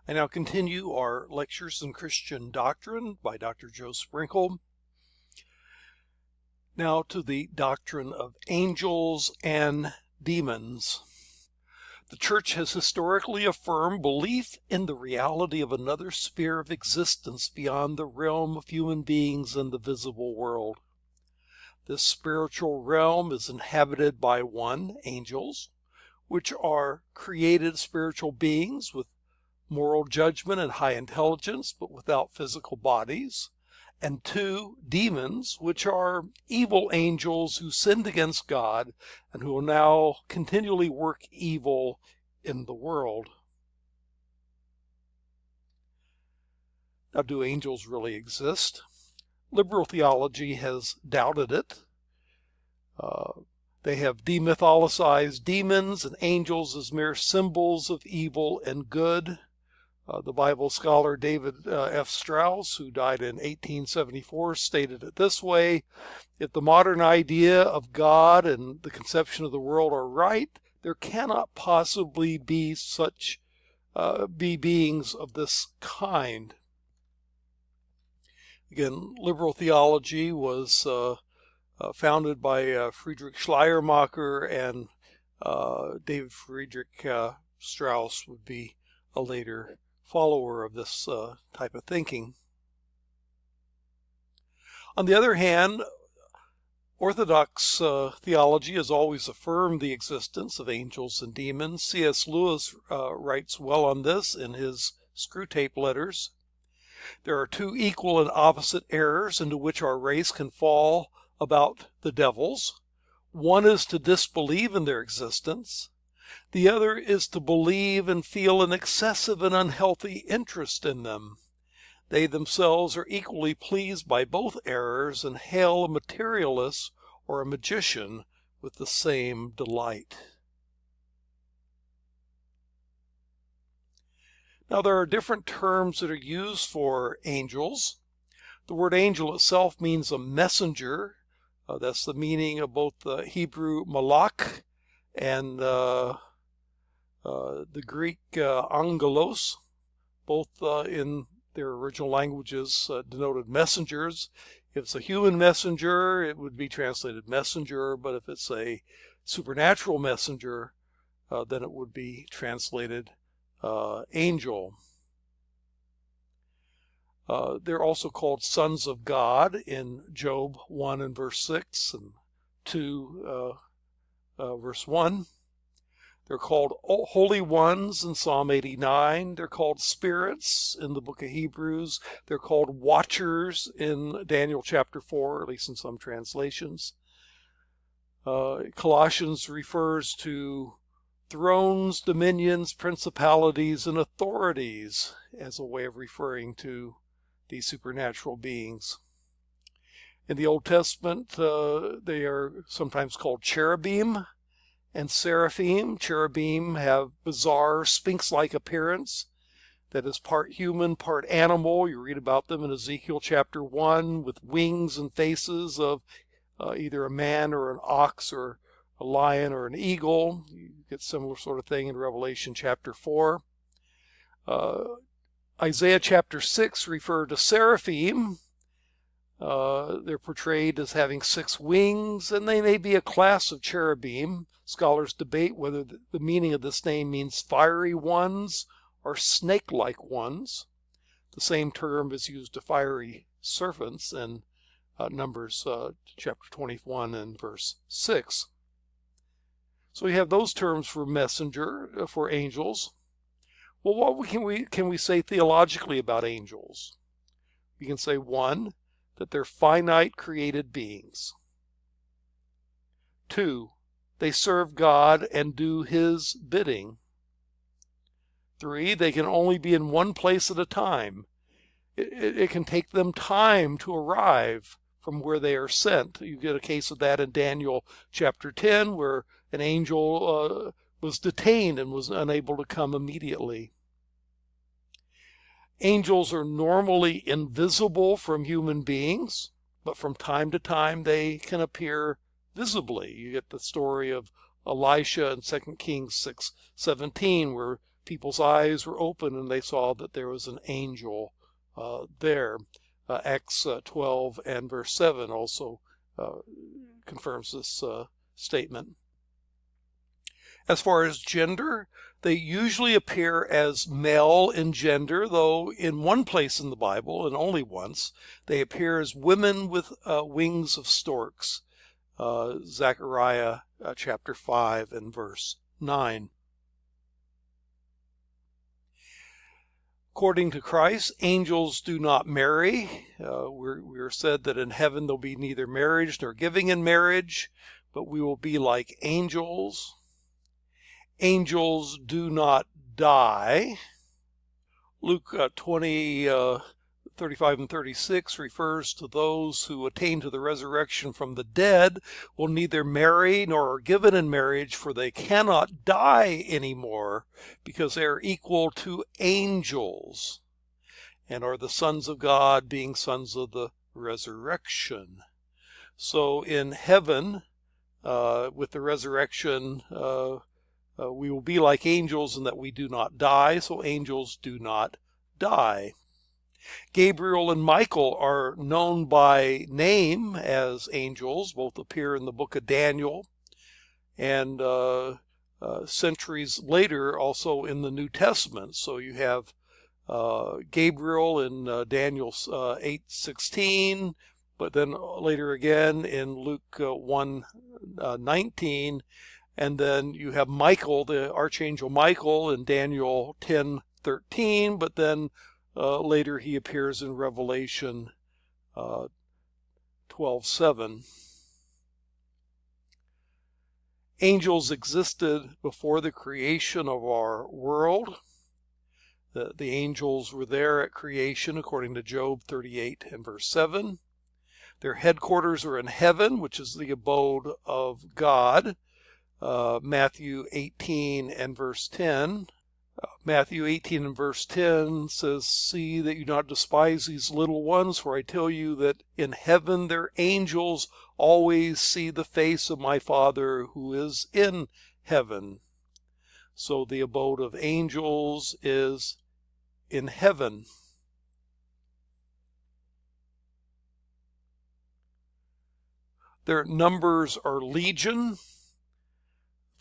I now continue our lectures in Christian Doctrine by Dr. Joe Sprinkle. Now to the doctrine of angels and demons. The Church has historically affirmed belief in the reality of another sphere of existence beyond the realm of human beings and the visible world. This spiritual realm is inhabited by angels, which are created spiritual beings with moral judgment and high intelligence, but without physical bodies, and 2, demons, which are evil angels who sinned against God and who will now continually work evil in the world. Now, do angels really exist? Liberal theology has doubted it. They have demythologized demons and angels as mere symbols of evil and good. The Bible scholar David F. Strauss, who died in 1874, stated it this way: if the modern idea of God and the conception of the world are right, there cannot possibly be such beings of this kind. Again, liberal theology was founded by Friedrich Schleiermacher, and David Friedrich Strauss would be a later follower of this type of thinking. On the other hand, Orthodox theology has always affirmed the existence of angels and demons. C.S. Lewis writes well on this in his Screwtape Letters. There are 2 equal and opposite errors into which our race can fall about the devils. One is to disbelieve in their existence. The other is to believe and feel an excessive and unhealthy interest in them. They themselves are equally pleased by both errors and hail a materialist or a magician with the same delight. Now, there are different terms that are used for angels. The word angel itself means a messenger. That's the meaning of both the Hebrew malach and the Greek angelos, both in their original languages denoted messengers. If it's a human messenger, it would be translated messenger, but if it's a supernatural messenger, then it would be translated angel. They're also called sons of God in Job 1 and verse 6 and 2 verse 1. They're called holy ones in Psalm 89. They're called spirits in the book of Hebrews. They're called watchers in Daniel chapter 4, at least in some translations. Colossians refers to thrones, dominions, principalities, and authorities as a way of referring to these supernatural beings. In the Old Testament, they are sometimes called cherubim and seraphim. Cherubim have bizarre sphinx-like appearance that is part human, part animal. You read about them in Ezekiel chapter 1 with wings and faces of either a man or an ox or a lion or an eagle. You get similar sort of thing in Revelation chapter 4. Isaiah chapter 6 referred to seraphim. They're portrayed as having 6 wings, and they may be a class of cherubim. Scholars debate whether the meaning of this name means fiery ones or snake-like ones. The same term is used to fiery serpents in Numbers chapter 21 and verse 6. So we have those terms for messenger, for angels. Well, what can we say theologically about angels? We can say, 1, that they're finite created beings. 2, they serve God and do His bidding. 3, they can only be in one place at a time. It can take them time to arrive from where they are sent. You get a case of that in Daniel chapter 10, where an angel was detained and was unable to come immediately. Angels are normally invisible from human beings, but from time to time they can appear visibly. You get the story of Elisha in 2 Kings 6:17, where people's eyes were open and they saw that there was an angel there. Acts 12 and verse 7 also confirms this statement. As far as gender, they usually appear as male in gender, though in one place in the Bible, and only once, they appear as women with wings of storks. Zechariah chapter 5 and verse 9. According to Christ, angels do not marry. We're said that in heaven there'll be neither marriage nor giving in marriage, but we will be like angels. Angels do not die. Luke 20:35 and 36 refers to those who attain to the resurrection from the dead will neither marry nor are given in marriage, for they cannot die anymore, because they are equal to angels and are the sons of God, being sons of the resurrection. So in heaven, with the resurrection, we will be like angels in that we do not die, so angels do not die. Gabriel and Michael are known by name as angels. Both appear in the book of Daniel, and centuries later also in the New Testament. So you have Gabriel in Daniel 8:16, but then later again in Luke 1:19, and then you have Michael, the archangel Michael, in Daniel 10:13, but then later he appears in Revelation 12:7. Angels existed before the creation of our world. The angels were there at creation, according to Job 38 and verse 7. Their headquarters are in heaven, which is the abode of God. Matthew 18 and verse 10. Matthew 18 and verse 10 says, "See that you not despise these little ones, for I tell you that in heaven their angels always see the face of my Father who is in heaven." So the abode of angels is in heaven. Their numbers are legion.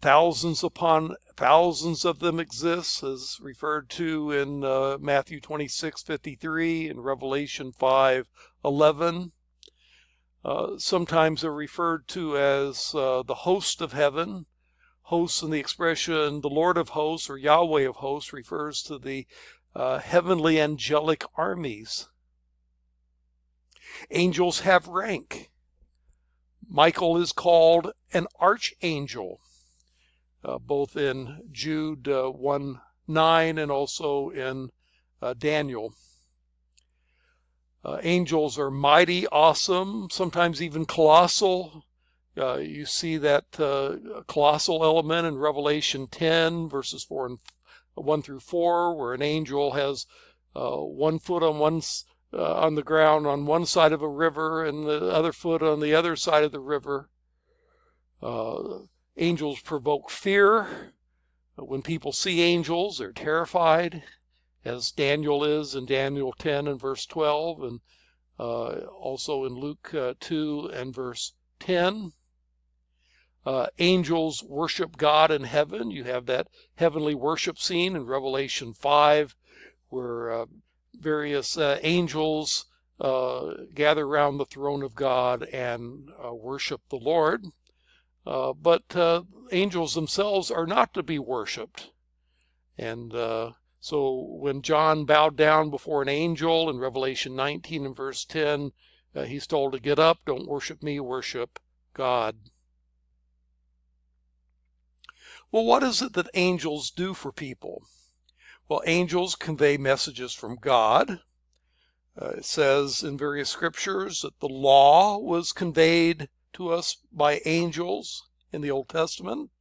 Thousands upon thousands of them exist, as referred to in Matthew 26:53 and Revelation 5:11. Sometimes they're referred to as the host of heaven. Hosts, in the expression the Lord of hosts or Yahweh of hosts, refers to the heavenly angelic armies. Angels have rank. Michael is called an archangel, both in Jude 1:9 and also in Daniel. Angels are mighty, awesome, sometimes even colossal. You see that colossal element in Revelation 10, verses 1 through 4, where an angel has 1 foot on the ground on one side of a river and the other foot on the other side of the river. Angels provoke fear. When people see angels, they're terrified, as Daniel is in Daniel 10 and verse 12, and also in Luke 2 and verse 10. Angels worship God in heaven. You have that heavenly worship scene in Revelation 5, where various angels gather around the throne of God and worship the Lord. But angels themselves are not to be worshipped. And so when John bowed down before an angel in Revelation 19 and verse 10, he's told to get up, don't worship me, worship God. Well, what is it that angels do for people? Well, angels convey messages from God. It says in various scriptures that the law was conveyed to us by angels in the Old Testament.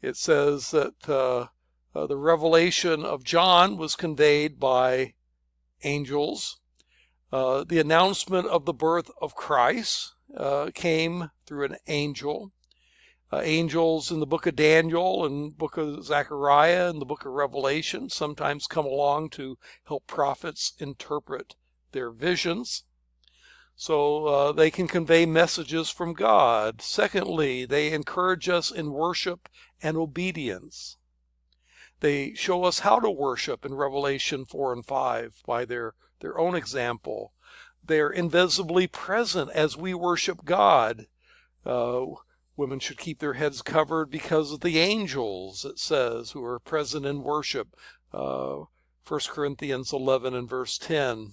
It says that the revelation of John was conveyed by angels. The announcement of the birth of Christ came through an angel. Angels in the book of Daniel and book of Zechariah and the book of Revelation sometimes come along to help prophets interpret their visions. So they can convey messages from God. Secondly, they encourage us in worship and obedience. They show us how to worship in Revelation 4 and 5 by their own example. They're invisibly present as we worship God. Women should keep their heads covered because of the angels, it says, who are present in worship. 1 Corinthians 11 and verse 10.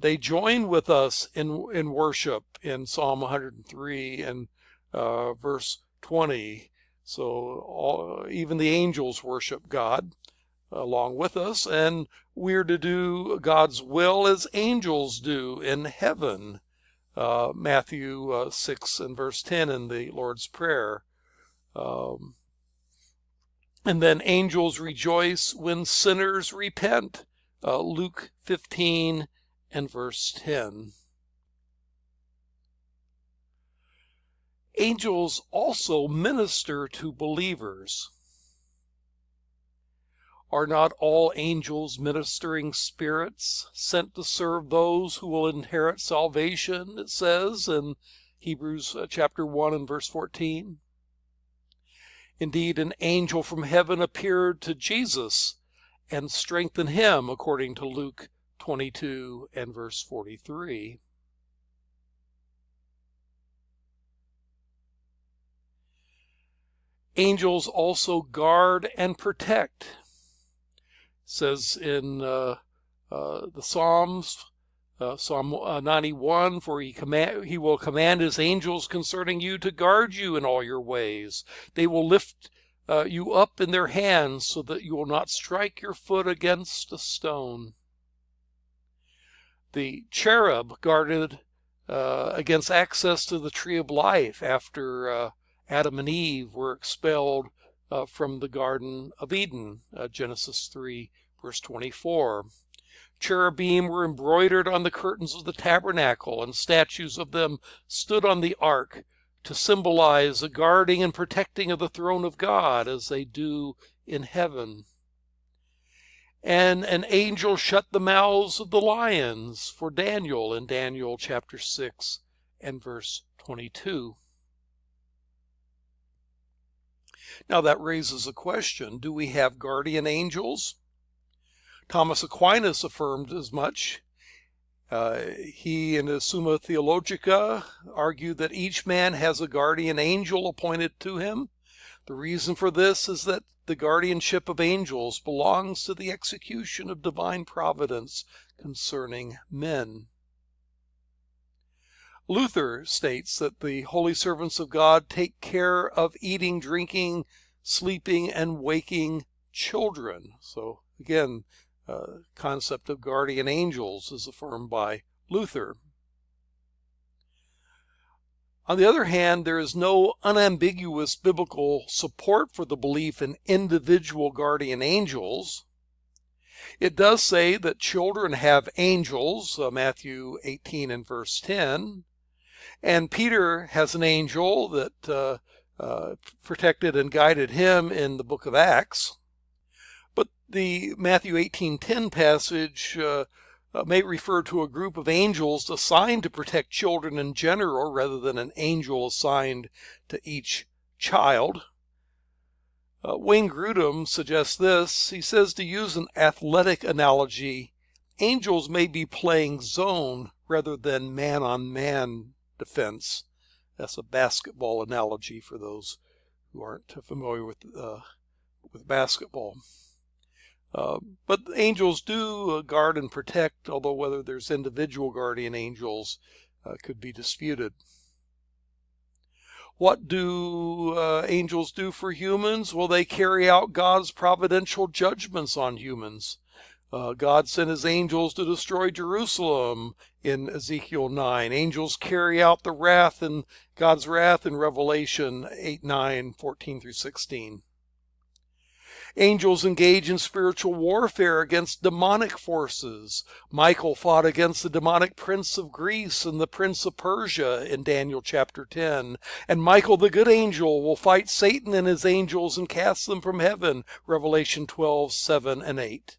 They join with us in worship in Psalm 103 and verse 20. So even the angels worship God along with us, and we're to do God's will as angels do in heaven. Matthew 6 and verse 10 in the Lord's Prayer. And then angels rejoice when sinners repent. Luke 15 and verse 10. Angels also minister to believers. Are not all angels ministering spirits sent to serve those who will inherit salvation, it says in Hebrews chapter 1 and verse 14? Indeed, an angel from heaven appeared to Jesus and strengthened him, according to Luke 22 and verse 43. Angels also guard and protect. Says in the Psalms, Psalm 91, for he will command his angels concerning you to guard you in all your ways. They will lift you up in their hands so that you will not strike your foot against a stone. The cherub guarded against access to the tree of life after Adam and Eve were expelled from the Garden of Eden, Genesis 3, verse 24. Cherubim were embroidered on the curtains of the tabernacle, and statues of them stood on the ark to symbolize the guarding and protecting of the throne of God as they do in heaven. And an angel shut the mouths of the lions for Daniel in Daniel chapter 6 and verse 22. Now that raises a question. Do we have guardian angels? Thomas Aquinas affirmed as much. He in his Summa Theologica argued that each man has a guardian angel appointed to him. The reason for this is that the guardianship of angels belongs to the execution of divine providence concerning men. Luther states that the holy servants of God take care of eating, drinking, sleeping, and waking children. So again, concept of guardian angels is affirmed by Luther. On the other hand, there is no unambiguous biblical support for the belief in individual guardian angels. It does say that children have angels, Matthew 18 and verse 10. And Peter has an angel that protected and guided him in the book of Acts. But the Matthew 18:10 passage may refer to a group of angels assigned to protect children in general rather than an angel assigned to each child. Wayne Grudem suggests this. He says, to use an athletic analogy, angels may be playing zone rather than man-on-man defense. That's a basketball analogy for those who aren't familiar with basketball. But angels do guard and protect, although whether there's individual guardian angels could be disputed. What do angels do for humans? Well, they carry out God's providential judgments on humans. God sent his angels to destroy Jerusalem in Ezekiel 9. Angels carry out the wrath and God's wrath in Revelation 8, 9, 14 through 16. Angels engage in spiritual warfare against demonic forces. Michael fought against the demonic prince of Greece and the prince of Persia in Daniel chapter 10. And Michael, the good angel, will fight Satan and his angels and cast them from heaven, Revelation 12:7 and 8.